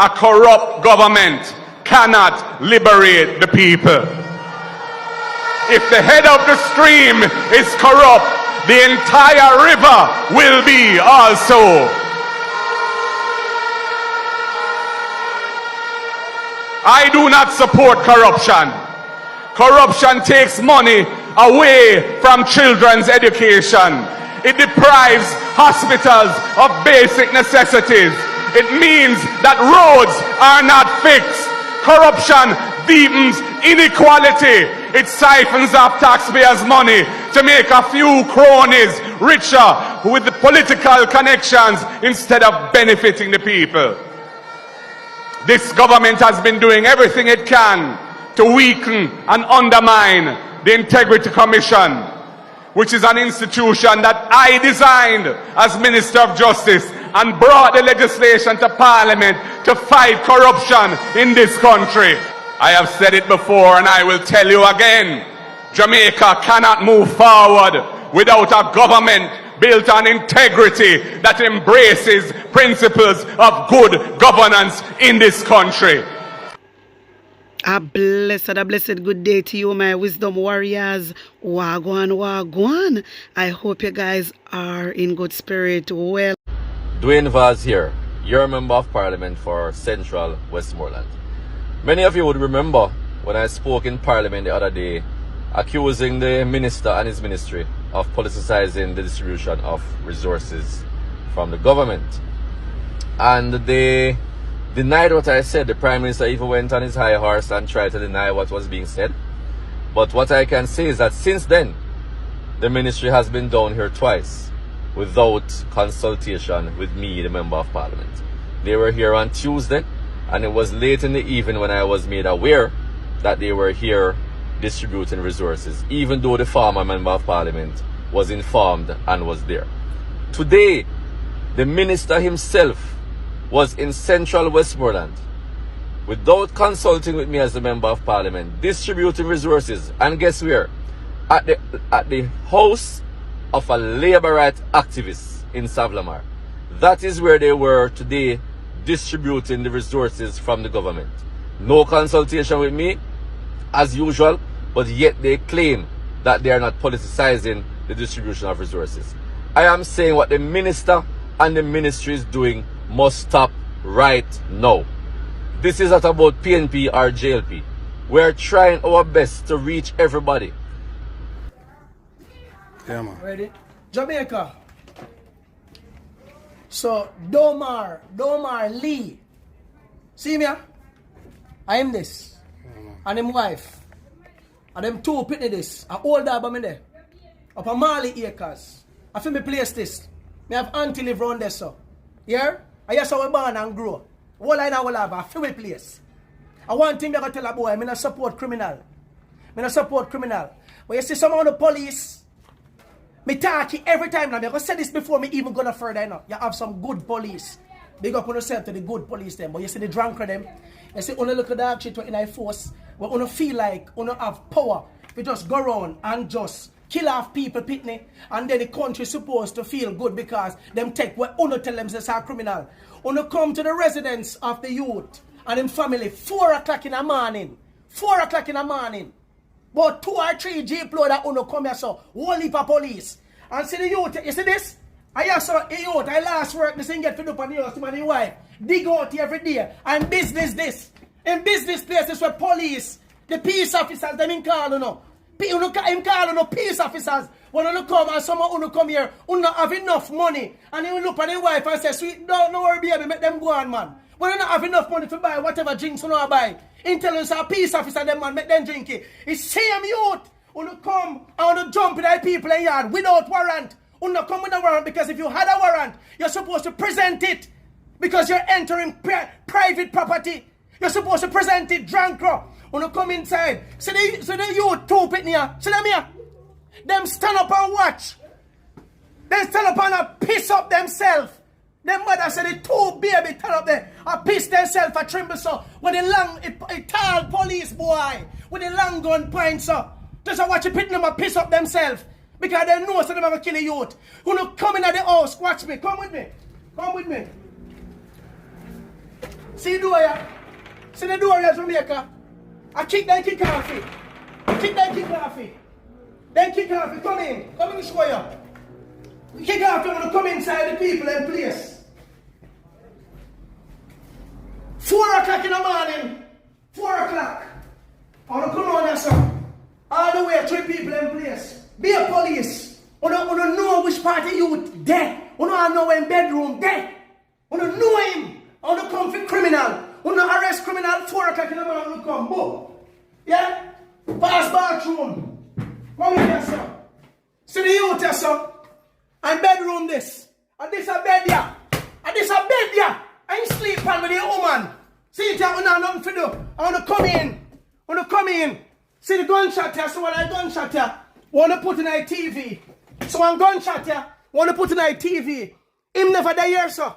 A corrupt government cannot liberate the people. If the head of the stream is corrupt, the entire river will be also. I do not support corruption. Corruption takes money away from children's education. It deprives hospitals of basic necessities. It means that roads are not fixed. Corruption deepens inequality. It siphons off taxpayers' money to make a few cronies richer with the political connections instead of benefiting the people. This government has been doing everything it can to weaken and undermine the Integrity Commission, which is an institution that I designed as Minister of Justice and brought the legislation to Parliament to fight corruption in this country. I have said it before and I will tell you again. Jamaica cannot move forward without a government built on integrity that embraces principles of good governance in this country. A blessed good day to you, my wisdom warriors. Wagwan, wagwan. I hope you guys are in good spirit. Well, Dwayne Vaz here, your Member of Parliament for Central Westmoreland. Many of you would remember when I spoke in Parliament the other day accusing the Minister and his ministry of politicizing the distribution of resources from the government. And they denied what I said. The Prime Minister even went on his high horse and tried to deny what was being said. But what I can say is that since then, the ministry has been down here twice without consultation with me, the Member of Parliament. They were here on Tuesday, and it was late in the evening when I was made aware that they were here distributing resources, even though the former Member of Parliament was informed and was there. Today, the Minister himself was in Central Westmoreland without consulting with me as the Member of Parliament, distributing resources, and guess where? At the house of a labor rights activist in Savlamar. That is where they were today, distributing the resources from the government. No consultation with me, as usual, but yet they claim that they are not politicizing the distribution of resources. I am saying what the minister and the ministry is doing must stop right now. This is not about PNP or JLP. We are trying our best to reach everybody. Yeah, man. Ready? Jamaica. So, Domar Lee. See me? I am this. And him wife. And them two pitney this. I hold that by me there. Up a Mali acres. I feel me place this. Me have auntie live round there, so. Yeah? I just how we born and grow. All I know will have a feel me place. I want thing that I tell a boy, I not support criminal. I not support criminal. But you see some of the police, me talk every time now. I'm going to say this before me even go no further now. You have some good police. Big up on yourself to the good police them. But you see the drunker them. You see, only look at that shit in our force. We only feel like we have power. We just go around and just kill off people, pitney. And then the country supposed to feel good because them take what uno tell them they are criminal. Uno come to the residence of the youth and them family 4 o'clock in the morning. 4 o'clock in the morning. But 2 or 3 jeep load that uno come here so whole heap of police. And see the youth, you see this? I saw a youth, I last work, this thing get fed up on the house, my wife. Dig out every day. And business this. In business places where police, the peace officers, them in call, you know. Him call, you know, peace officers. When you come and someone who come here, who not have enough money. And he will look at his wife and say, sweet, don't worry, baby, make them go on, man. When you not have enough money to buy whatever drinks you know buy. Intelligence a peace officer, them man, make them drink it. It's same youth. When you come and you jump in the people in yard without warrant. You not come with a warrant because if you had a warrant, you're supposed to present it. Because you're entering private property. You're supposed to present it drunk. When you come inside, see the youth two pit here. See them here? Them stand up and watch. They stand up and piss up themselves. Them mother said the two baby stand up there and piss themselves a tremble so. With the long, a tall police boy with the long gun point so. Just watch the pit them and piss up themselves. Because they know so them have to kill the youth. When you come in at the house, watch me, come with me. Come with me. See the door here? See the door here, Jamaica? I kick off it. Kick off it. Then kick off it. Come in. Come in, show you. Kick off it. I'm going to come inside the people and place. 4 o'clock in the morning. 4 o'clock. I want to come on here, sir. All the way, 3 people in place. Be a police. I don't know which party you there. I don't know in bedroom there. I don't know him. I want to come for criminal. I want to arrest criminal 4 o'clock in the morning. I come. Boom. Yeah? Pass bathroom. Come here, sir. See the youth here, sir. And bedroom this. And this a bed here. And this a bed here. I ain't sleep on with the woman. See it here, I have nothing to do. I want to come in. I want to come in. See the gunshot here, so when I gunshot here, want to put in a TV. So one gunshot here, want to put in a TV. Him never die here, sir.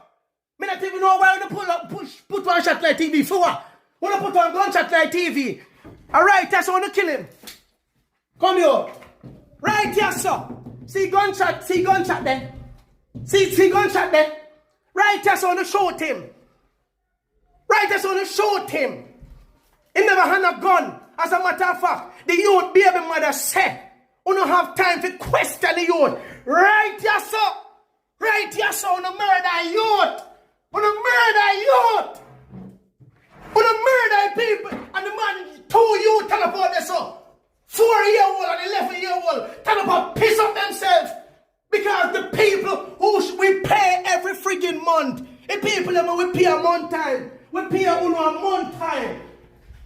Me not even know why I want to put one shot like TV for what? Want to put one gunshot like TV. Alright, that's want to kill him. Come here. Right here, sir. See gunshot there. See gunshot there. Right here, so I want to shoot him. Right here, so I want to shoot him. He never had a gun. As a matter of fact, the youth baby mother said, we don't have time to question the youth. Right here, sir. Right here, sir, on the murder youth. On the murder youth. On the murder people. And the man, 2 youth tell about this, sir. 4-year-old and 11-year-old tell about piss up themselves. Because the people who we pay every friggin' month, the people that we pay a month time, we pay a month time.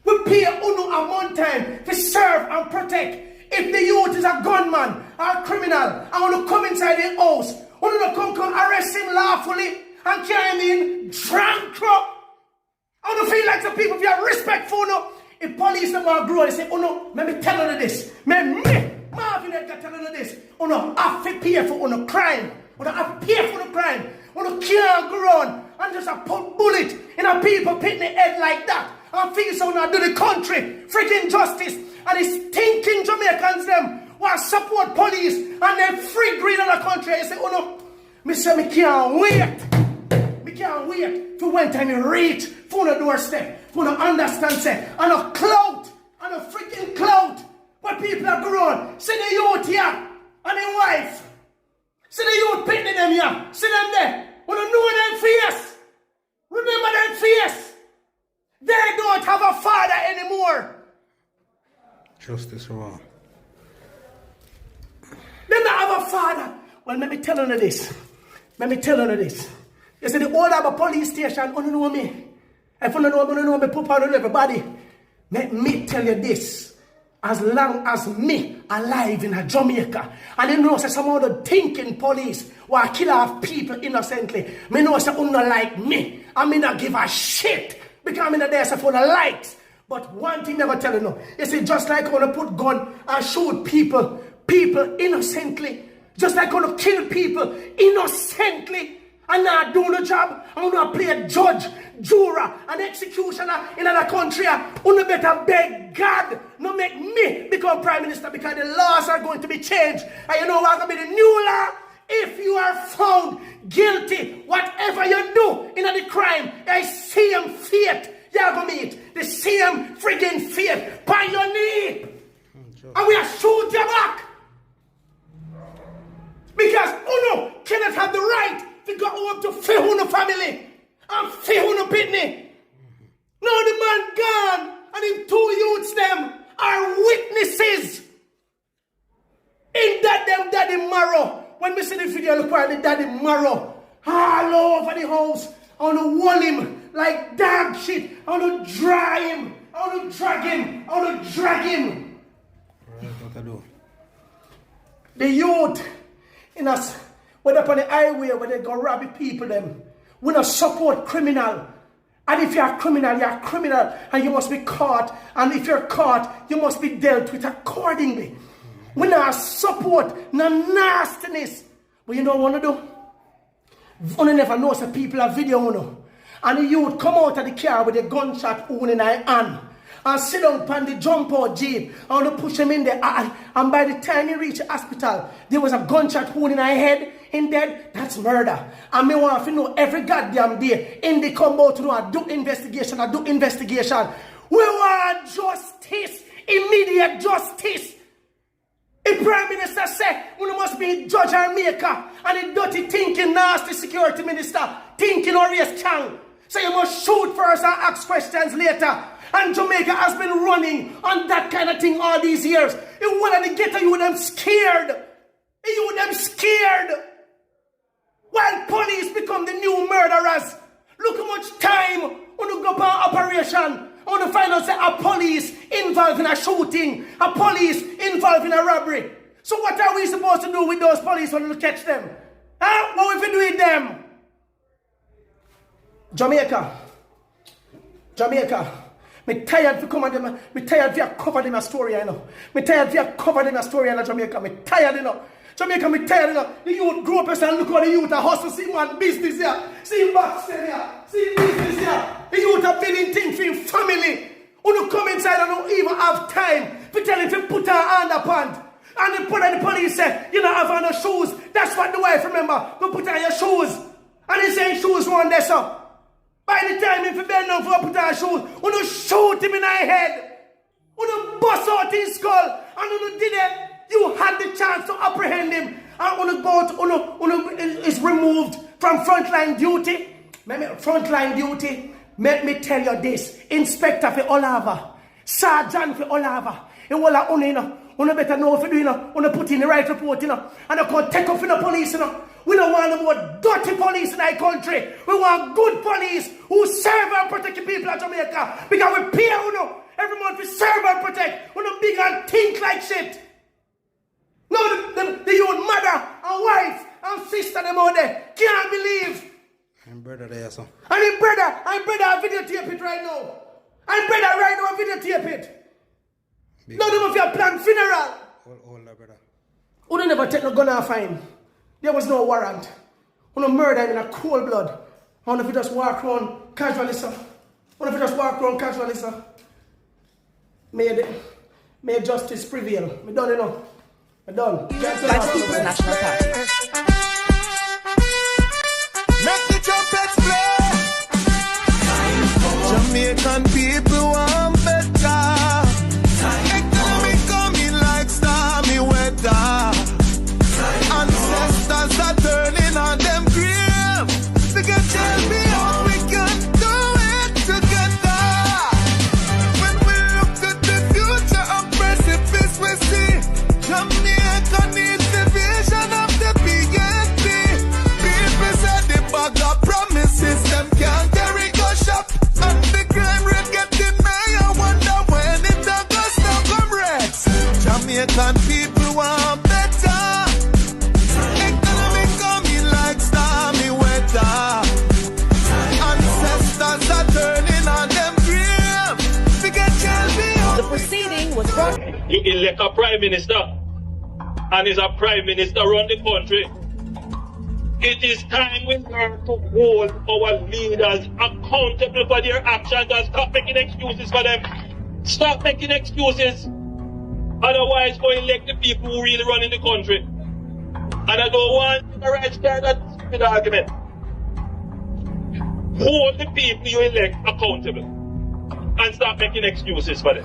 We pay a month time to serve and protect. If the youth is a gunman or a criminal, I want to come inside the house. I want to come arrest him lawfully and carry him in drunk. I want to feel like the people, if you have respect for them. If police them are grow, they say, oh no, let me tell you this. Marvin Edgar tell you this. Oh no, I have to pay for no crime. Oh no, I have to pay for the crime. Oh no, can't go on and just put bullet in a people pitting the head like that. And feel so now do the country freaking justice. And it's thinking Jamaicans them want support police and then free green in the country. You say, oh no, me say me can't wait. Me can't wait for when time you reach for the doorstep, for the understand say, and a clout, and a freaking clout. What people are grown. See the youth here and their wife. See the youth pitting them here. See them there. Want to know them face. Remember them face. They don't have a father anymore. Justice wrong. They don't have a father. Well, let me tell you this. Let me tell you this. You see, the old have a police station, you know me. If you don't know me, put on everybody. Let me tell you this. As long as me alive in a Jamaica, and you know say some other thinking police will kill off people innocently, me know say like me. I mean not give a shit. Because I'm in the days full of lights. But one thing never tell you no. You see, just like I want to put gun and shoot people innocently. Just like I want to kill people innocently. And not do the job. I want to play a judge, juror, and executioner in another country. You better beg God not make me become prime minister because the laws are going to be changed. And you know what's going to be the new law? If you are found guilty, whatever you do in the crime, I see him fate. You're going to meet the same friggin' fate by your knee. And we are shoot you back. Because Uno cannot have the right to go home to Fihuna family and Fihuna Pitney. Now the man gone and him 2 youths them are witnesses in that them daddy marrow. When we see the video, look at the daddy marrow all over the house. I want to wall him like dog shit. I want to dry him. I want to drag him. I want to drag him. Right, what I do? The youth in us, whether upon the highway where they go rob people them, we don't support criminal. And if you're a criminal, and you must be caught. And if you're caught, you must be dealt with accordingly. We not support no nastiness. But you know what I do? You never know some people have video, you know. And the youth come out of the car with a gunshot wound in their hand. and sit down on the jump out jeep. I want to push him in there. And by the time he reached the hospital, there was a gunshot wound in her head. In dead, that's murder. And me want to know every goddamn day in the combo to know I do investigation. We want justice, immediate justice. The Prime Minister said, we must be judge and maker. And the dirty thinking, nasty security minister, thinking or race can. So you must shoot first and ask questions later. And Jamaica has been running on that kind of thing all these years. If one of the ghetto, you them scared. You them scared. While police become the new murderers. Look how much time when you go for an operation. I want to find out say a police involved in a shooting, a police involved in a robbery. So what are we supposed to do with those police when we catch them? Huh? What we do with them? Jamaica. Me tired to come and them. Me tired to cover them a story, I know. Me tired to cover them a story in Jamaica. Me tired, you know. Jamaica, me tired, you know. The youth grow up and look how the youth are hustle, see one business here, see backstage here, see business here. The youth are building things for your family. When you come inside and don't even have time to tell him to put her hand upon. And the police say, you don't have on no shoes. That's what the wife remember. Go put on your shoes. And he saying shoes run there, so. By the time if you bend down for put on shoes, when you shoot him in the head, when you bust out his skull, and when you did it, you had the chance to apprehend him. And when you go to, when is removed from frontline duty, let me tell you this, Inspector for Olava, Sergeant for Olava, you better know if you do, you put in the right report, and you can take off in the police, We don't want no more dirty police in our country. We want good police who serve and protect the people of Jamaica. Because we pay every month we serve and protect. We don't big and think like shit. No, the youth mother and wife and sister them out there can't believe. I'm brother there, son. And his brother, I videotape it right now. And brother right now, I videotape it. None of them have planned funeral. Hold that, brother. Who never take no gun off him. There was no warrant. Who no murder him in a cold blood. I wonder if he just walk around casually, sir. May justice prevail. Me done, Me done. Life People's National Party. Make the trumpets blow. Jamaican people want better. Economy coming like stormy weather. Ancestors are turning on them grave. They can tell me how we can do it together. When we look at the future of precipice, we see Jamaica needs the vision of the PNP. People said the bag of promises, them can't carry go shop. And the crime rate getting higher, wonder when it a go stop comrades. Jamaican people want better. Economy coming like stormy weather. Ancestors are turning on them grave. We can tell me how The proceeding was brought. You elect a prime minister, and is a prime minister run the country. It is time we learn to hold our leaders accountable for their actions and stop making excuses for them. Stop making excuses. Otherwise, go elect the people who really run in the country. And I don't want the right start that stupid argument. Hold the people you elect accountable and stop making excuses for them.